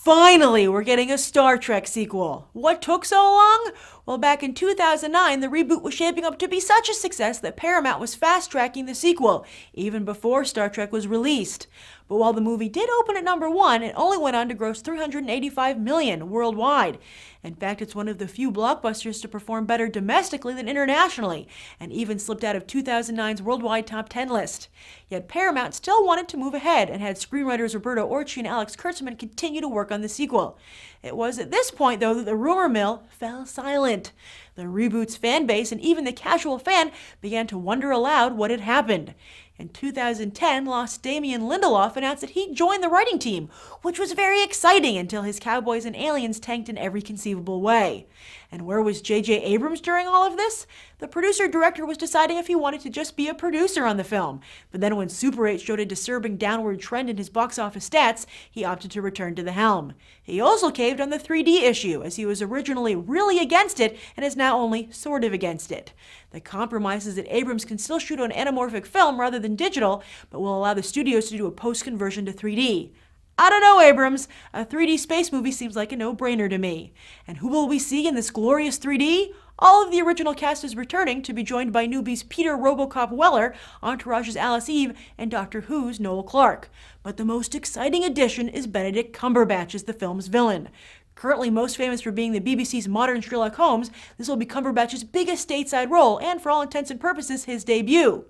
Finally, we're getting a Star Trek sequel. What took so long? Well, back in 2009, the reboot was shaping up to be such a success that Paramount was fast-tracking the sequel, even before Star Trek was released. But while the movie did open at number 1, it only went on to gross $385 million worldwide. In fact, it's one of the few blockbusters to perform better domestically than internationally, and even slipped out of 2009's worldwide top 10 list. Yet Paramount still wanted to move ahead and had screenwriters Roberto Orci and Alex Kurtzman continue to work on the sequel. It was at this point, though, that the rumor mill fell silent. The reboot's fan base and even the casual fan began to wonder aloud what had happened. In 2010, Lost Damien Lindelof announced that he'd joined the writing team, which was very exciting until his Cowboys and Aliens tanked in every conceivable way. And where was J.J. Abrams during all of this? The producer-director was deciding if he wanted to just be a producer on the film, but then when Super 8 showed a disturbing downward trend in his box office stats, he opted to return to the helm. He also caved on the 3D issue, as he was originally really against it and is now only sort of against it. The compromise is that Abrams can still shoot on anamorphic film rather than digital, but will allow the studios to do a post-conversion to 3D. I don't know, Abrams. A 3D space movie seems like a no-brainer to me. And who will we see in this glorious 3D? All of the original cast is returning to be joined by newbies Peter RoboCop Weller, Entourage's Alice Eve, and Doctor Who's Noel Clarke. But the most exciting addition is Benedict Cumberbatch as the film's villain. Currently most famous for being the BBC's modern Sherlock Holmes, this will be Cumberbatch's biggest stateside role and, for all intents and purposes, his debut.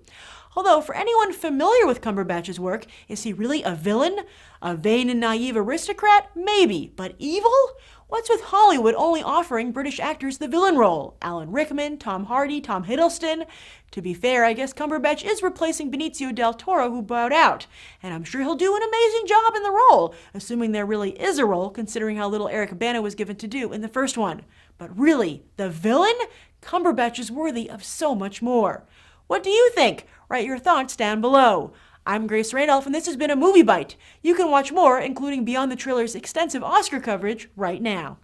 Although, for anyone familiar with Cumberbatch's work, is he really a villain? A vain and naive aristocrat? Maybe. But evil? What's with Hollywood only offering British actors the villain role? Alan Rickman, Tom Hardy, Tom Hiddleston? To be fair, I guess Cumberbatch is replacing Benicio del Toro, who bowed out. And I'm sure he'll do an amazing job in the role, assuming there really is a role, considering how little Eric Bana was given to do in the first one. But really, the villain? Cumberbatch is worthy of so much more. What do you think? Write your thoughts down below. I'm Grace Randolph, and this has been a Movie Bite. You can watch more, including Beyond the Trailer's extensive Oscar coverage, right now.